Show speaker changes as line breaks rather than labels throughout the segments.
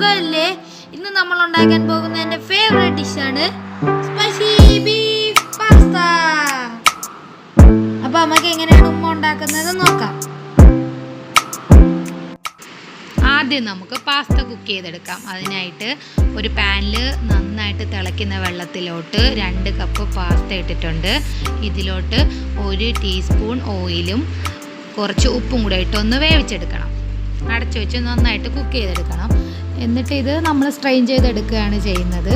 സുഖല്ലേ? ഇന്ന് നമ്മൾ ഉണ്ടാക്കാൻ പോകുന്ന എൻ്റെ ഫേവറേറ്റ് ഡിഷാണ് സ്പൈസി ബീഫ് പാസ്ത. അപ്പോൾ നമുക്ക് എങ്ങനെയാണ് ഉമ്മ ഉണ്ടാക്കുന്നത് നോക്കാം.
ആദ്യം നമുക്ക് പാസ്ത കുക്ക് ചെയ്തെടുക്കാം. അതിനായിട്ട് ഒരു പാനിൽ നന്നായിട്ട് തിളയ്ക്കുന്ന വെള്ളത്തിലോട്ട് 2 കപ്പ് പാസ്ത ഇട്ടിട്ടുണ്ട്. ഇതിലോട്ട് 1 ടീസ്പൂൺ ഓയിലും കുറച്ച് ഉപ്പും കൂടെ ഇട്ടൊന്ന് വേവിച്ചെടുക്കണം. അടച്ചു വെച്ച് നന്നായിട്ട് കുക്ക് ചെയ്തെടുക്കണം. എന്നിട്ട് ഇത് നമ്മൾ സ്ട്രെയിൻ ചെയ്തെടുക്കുകയാണ് ചെയ്യുന്നത്.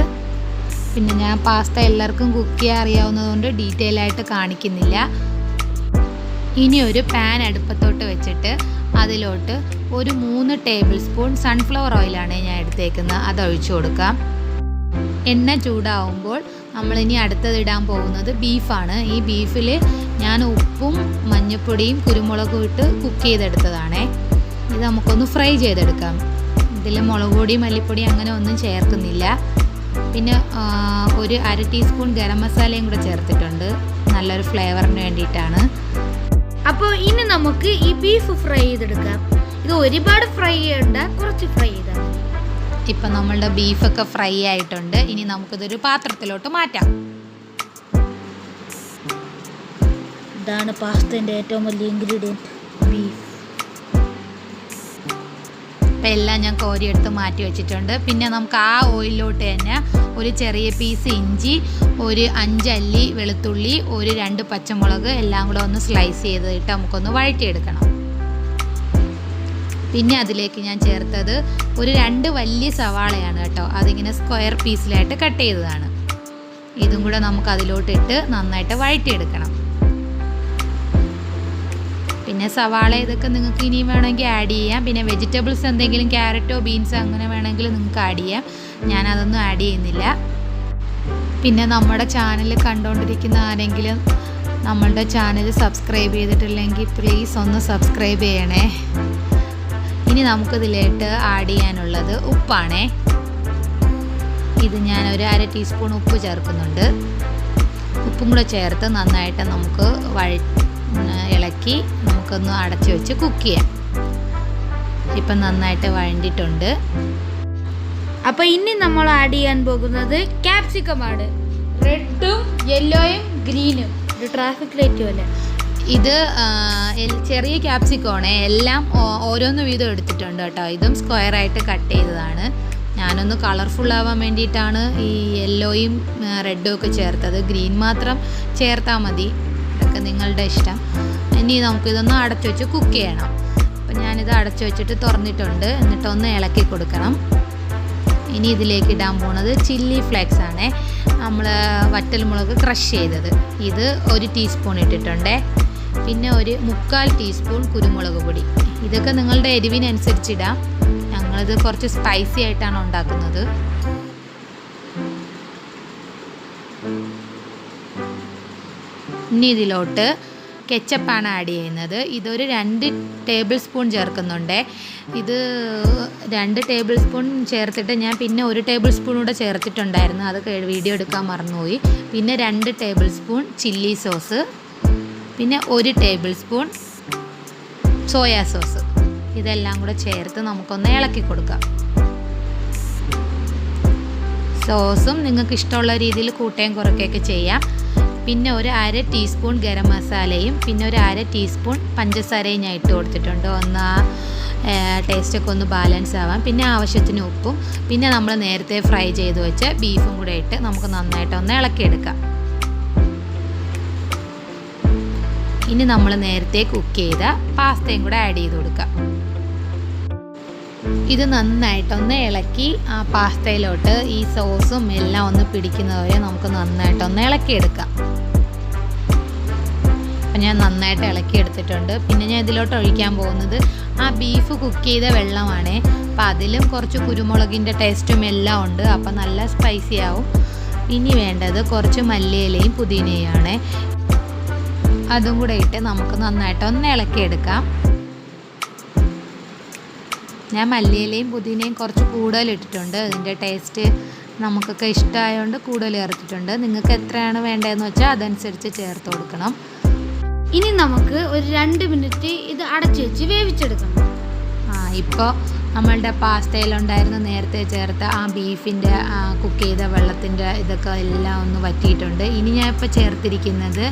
പിന്നെ ഞാൻ പാസ്ത എല്ലാവർക്കും കുക്ക് ചെയ്യാൻ അറിയാവുന്നതുകൊണ്ട് ഡീറ്റെയിൽ ആയിട്ട് കാണിക്കുന്നില്ല. ഇനി ഒരു പാൻ അടുപ്പത്തോട്ട് വെച്ചിട്ട് അതിലോട്ട് ഒരു 3 ടേബിൾ സ്പൂൺ സൺഫ്ലവർ ഓയിലാണ് ഞാൻ എടുത്തേക്കുന്നത്. അത് ഒഴിച്ചു കൊടുക്കാം. എണ്ണ ചൂടാവുമ്പോൾ നമ്മളിനി അടുത്തത് ഇടാൻ പോകുന്നത് ബീഫാണ്. ഈ ബീഫിൽ ഞാൻ ഉപ്പും മഞ്ഞൾപ്പൊടിയും കുരുമുളകും ഇട്ട് കുക്ക് ചെയ്തെടുത്തതാണേ. ഇത് നമുക്കൊന്ന് ഫ്രൈ ചെയ്തെടുക്കാം. ഇതിൽ മുളക് പൊടി മല്ലിപ്പൊടി അങ്ങനെ ഒന്നും ചേർക്കുന്നില്ല. പിന്നെ ഒരു 1/2 ടീസ്പൂൺ ഗരം മസാലയും കൂടെ ചേർത്തിട്ടുണ്ട്, നല്ലൊരു ഫ്ലേവറിന് വേണ്ടിയിട്ടാണ്.
അപ്പോൾ ഇനി നമുക്ക് ഈ ബീഫ് ഫ്രൈ ചെയ്തെടുക്കാം. ഇത് ഒരുപാട് ഫ്രൈ ചെയ്യണ്ട, കുറച്ച് ഫ്രൈ ചെയ്താൽ മതി.
ഇപ്പം നമ്മളുടെ ബീഫൊക്കെ ഫ്രൈ ആയിട്ടുണ്ട്. ഇനി നമുക്കിതൊരു പാത്രത്തിലോട്ട് മാറ്റാം.
ഇതാണ് പാസ്തേൻ്റെ ഏറ്റവും വലിയ ഇൻഗ്രീഡിയൻറ്റ്, ബീഫ്.
ഇപ്പം എല്ലാം ഞാൻ കോരിയെടുത്ത് മാറ്റി വെച്ചിട്ടുണ്ട്. പിന്നെ നമുക്ക് ആ ഓയിലിലോട്ട് തന്നെ ഒരു ചെറിയ പീസ് ഇഞ്ചി, ഒരു 5 അല്ലി വെളുത്തുള്ളി, ഒരു 2 പച്ചമുളക് എല്ലാം കൂടെ ഒന്ന് സ്ലൈസ് ചെയ്തിട്ട് നമുക്കൊന്ന് വഴറ്റിയെടുക്കണം. പിന്നെ അതിലേക്ക് ഞാൻ ചേർത്തത് ഒരു 2 വലിയ സവാളയാണ് കേട്ടോ. അതിങ്ങനെ സ്ക്വയർ പീസിലായിട്ട് കട്ട് ചെയ്തതാണ്. ഇതും കൂടെ നമുക്ക് അതിലോട്ടിട്ട് നന്നായിട്ട് വഴറ്റിയെടുക്കണം. പിന്നെ സവാള ഇതൊക്കെ നിങ്ങൾക്ക് ഇനിയും വേണമെങ്കിൽ ആഡ് ചെയ്യാം. പിന്നെ വെജിറ്റബിൾസ് എന്തെങ്കിലും ക്യാരറ്റോ ബീൻസോ അങ്ങനെ വേണമെങ്കിൽ നിങ്ങൾക്ക് ആഡ് ചെയ്യാം. ഞാനതൊന്നും ആഡ് ചെയ്യുന്നില്ല. പിന്നെ നമ്മുടെ ചാനൽ കണ്ടുകൊണ്ടിരിക്കുന്ന ആരെങ്കിലും നമ്മളുടെ ചാനൽ സബ്സ്ക്രൈബ് ചെയ്തിട്ടില്ലെങ്കിൽ പ്ലീസ് ഒന്ന് സബ്സ്ക്രൈബ് ചെയ്യണേ. ഇനി നമുക്കിതിലേക്ക് ആഡ് ചെയ്യാനുള്ളത് ഉപ്പാണേ. ഇത് ഞാൻ ഒരു 1/2 ടീസ്പൂൺ ഉപ്പ് ചേർക്കുന്നുണ്ട്. ഉപ്പും കൂടെ ചേർത്ത് നന്നായിട്ട് നമുക്ക് ഇളക്കി നമുക്കൊന്ന് അടച്ചു വെച്ച് കുക്ക് ചെയ്യാം. ഇപ്പം നന്നായിട്ട് വഴണ്ടിട്ടുണ്ട്.
അപ്പോൾ ഇനി നമ്മൾ ആഡ് ചെയ്യാൻ പോകുന്നത് ക്യാപ്സിക്കമാണ്. റെഡും യെല്ലോയും ഗ്രീനും, ഒരു ട്രാഫിക് ലൈറ്റ് പോലെ.
ഇത് ചെറിയ ക്യാപ്സിക്കോണേ, എല്ലാം ഓരോന്ന് വീതം എടുത്തിട്ടുണ്ട് കേട്ടോ. ഇതും സ്ക്വയറായിട്ട് കട്ട് ചെയ്തതാണ്. ഞാനൊന്ന് കളർഫുൾ ആവാൻ വേണ്ടിയിട്ടാണ് ഈ യെല്ലോയും റെഡും ഒക്കെ ചേർത്തത്. ഗ്രീൻ മാത്രം ചേർത്താൽ മതി, ഇതൊക്കെ നിങ്ങളുടെ ഇഷ്ടം. ഇനി നമുക്കിതൊന്ന് അടച്ചു വെച്ച് കുക്ക് ചെയ്യണം. അപ്പം ഞാനിത് അടച്ചു വെച്ചിട്ട് തുറന്നിട്ടുണ്ട്. എന്നിട്ടൊന്ന് ഇളക്കി കൊടുക്കണം. ഇനി ഇതിലേക്ക് ഇടാൻ പോണത് ചില്ലി ഫ്ലേക്സ് ആണ്. നമ്മൾ വറ്റൽമുളക് ക്രഷ് ചെയ്തത്, ഇത് 1 ടീസ്പൂൺ ഇട്ടിട്ടുണ്ട്. പിന്നെ ഒരു 3/4 ടീസ്പൂൺ കുരുമുളക് പൊടി. ഇതൊക്കെ നിങ്ങളുടെ എരിവിനനുസരിച്ചിടാം. ഞങ്ങളിത് കുറച്ച് സ്പൈസി ആയിട്ടാണ് ഉണ്ടാക്കുന്നത്. ഇനി ഇതിലോട്ട് കെച്ചപ്പാണ് ആഡ് ചെയ്യുന്നത്. ഇതൊരു 2 ടേബിൾ സ്പൂൺ ചേർക്കുന്നുണ്ട്. ഇത് 2 ടേബിൾ സ്പൂൺ ചേർത്തിട്ട് ഞാൻ പിന്നെ 1 ടേബിൾ സ്പൂൺ കൂടെ ചേർത്തിട്ടുണ്ടായിരുന്നു. അത് വീഡിയോ എടുക്കാൻ മറന്നുപോയി. പിന്നെ 2 ടേബിൾ സ്പൂൺ ചില്ലി സോസ്, പിന്നെ 1 ടേബിൾ സ്പൂൺ സോയാ സോസ്. ഇതെല്ലാം കൂടെ ചേർത്ത് നമുക്കൊന്ന് ഇളക്കി കൊടുക്കാം. സോസും നിങ്ങൾക്ക് ഇഷ്ടമുള്ള രീതിയിൽ കൂട്ടുകയും കുറയ്ക്കുകയൊക്കെ ചെയ്യാം. പിന്നെ ഒരു 1/2 ടീസ്പൂൺ ഗരം മസാലയും പിന്നെ ഒരു 1/2 ടീസ്പൂൺ പഞ്ചസാരയും ഞാൻ ഇട്ട് കൊടുത്തിട്ടുണ്ട്. ഒന്ന് ആ ടേസ്റ്റൊക്കെ ഒന്ന് ബാലൻസ് ആവാം. പിന്നെ ആവശ്യത്തിന് ഉപ്പും പിന്നെ നമ്മൾ നേരത്തെ ഫ്രൈ ചെയ്ത് വെച്ച ബീഫും കൂടെ ഇട്ട് നമുക്ക് നന്നായിട്ടൊന്ന് ഇളക്കിയെടുക്കാം. ഇനി നമ്മൾ നേരത്തെ കുക്ക് ചെയ്ത പാസ്തയും കൂടെ ആഡ് ചെയ്ത് കൊടുക്കാം. ഇത് നന്നായിട്ടൊന്ന് ഇളക്കി ആ പാസ്തയിലോട്ട് ഈ സോസും എല്ലാം ഒന്ന് പിടിക്കുന്നവരെ നമുക്ക് നന്നായിട്ടൊന്ന് ഇളക്കിയെടുക്കാം. അപ്പം ഞാൻ നന്നായിട്ട് ഇളക്കിയെടുത്തിട്ടുണ്ട്. പിന്നെ ഞാൻ ഇതിലോട്ട് ഒഴിക്കാൻ പോകുന്നത് ആ ബീഫ് കുക്ക് ചെയ്ത വെള്ളമാണ്. അപ്പം അതിലും കുറച്ച് കുരുമുളകിൻ്റെ ടേസ്റ്റും എല്ലാം ഉണ്ട്. അപ്പം നല്ല സ്പൈസി ആവും. ഇനി വേണ്ടത് കുറച്ച് മല്ലിയിലയും പുതിനയുമാണ്. അതും കൂടെ ഇട്ട് നമുക്ക് നന്നായിട്ടൊന്ന് ഇളക്കിയെടുക്കാം. ഞാൻ മല്ലിയിലയും പുതിനയും കുറച്ച് കൂടുതൽ ഇട്ടിട്ടുണ്ട്. അതിൻ്റെ ടേസ്റ്റ് നമുക്കൊക്കെ ഇഷ്ടമായതുകൊണ്ട് കൂടുതൽ ചേർത്തിട്ടുണ്ട്. നിങ്ങൾക്ക് എത്രയാണ് വേണ്ടതെന്ന് വെച്ചാൽ അതനുസരിച്ച് ചേർത്ത് കൊടുക്കണം.
ഇനി നമുക്ക് ഒരു 2 മിനിറ്റ് ഇത് അടച്ചു വെച്ച് വേവിച്ചെടുക്കണം.
ഇപ്പോൾ നമ്മളുടെ പാസ്തയിലുണ്ടായിരുന്ന നേരത്തെ ചേർത്ത ആ ബീഫിൻ്റെ കുക്ക് ചെയ്ത വെള്ളത്തിൻ്റെ ഇതൊക്കെ എല്ലാം ഒന്ന് വറ്റിയിട്ടുണ്ട്. ഇനി ഞാൻ ഇപ്പോൾ ചേർത്തിരിക്കുന്നത്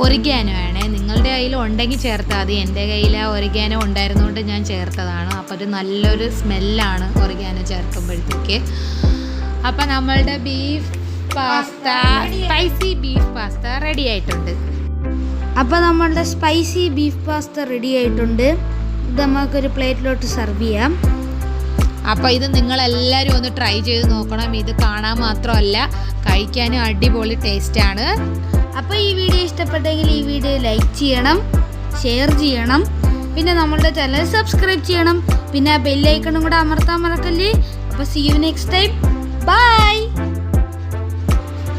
ഒറിഗാനോ ആണ്. നിങ്ങളുടെ കയ്യിൽ ഉണ്ടെങ്കിൽ ചേർത്താൽ മതി. എൻ്റെ കയ്യിൽ ഒറിഗാനോ ഉണ്ടായിരുന്നുകൊണ്ട് ഞാൻ ചേർത്തതാണ്. അപ്പോൾ ഒരു നല്ലൊരു സ്മെല്ലാണ് ഒറിഗാനോ ചേർക്കുമ്പോഴത്തേക്ക്. അപ്പോൾ നമ്മളുടെ beef pasta, spicy beef pasta ready ആയിട്ടുണ്ട്.
അപ്പോൾ നമ്മളുടെ സ്പൈസി ബീഫ് പാസ്ത റെഡി ആയിട്ടുണ്ട്. ഇത് നമുക്കൊരു പ്ലേറ്റിലോട്ട് സെർവ് ചെയ്യാം.
അപ്പോൾ ഇത് നിങ്ങളെല്ലാവരും ഒന്ന് ട്രൈ ചെയ്ത് നോക്കണം. ഇത് കാണാൻ മാത്രമല്ല കഴിക്കാനും അടിപൊളി ടേസ്റ്റാണ്.
അപ്പോൾ ഈ വീഡിയോ ഇഷ്ടപ്പെട്ടെങ്കിൽ ഈ വീഡിയോ ലൈക്ക് ചെയ്യണം, ഷെയർ ചെയ്യണം, പിന്നെ നമ്മളുടെ ചാനൽ സബ്സ്ക്രൈബ് ചെയ്യണം, പിന്നെ ആ ബെല്ലൈക്കണും കൂടെ അമർത്താൻ മറക്കല്ലേ. അപ്പോൾ see you next time. By.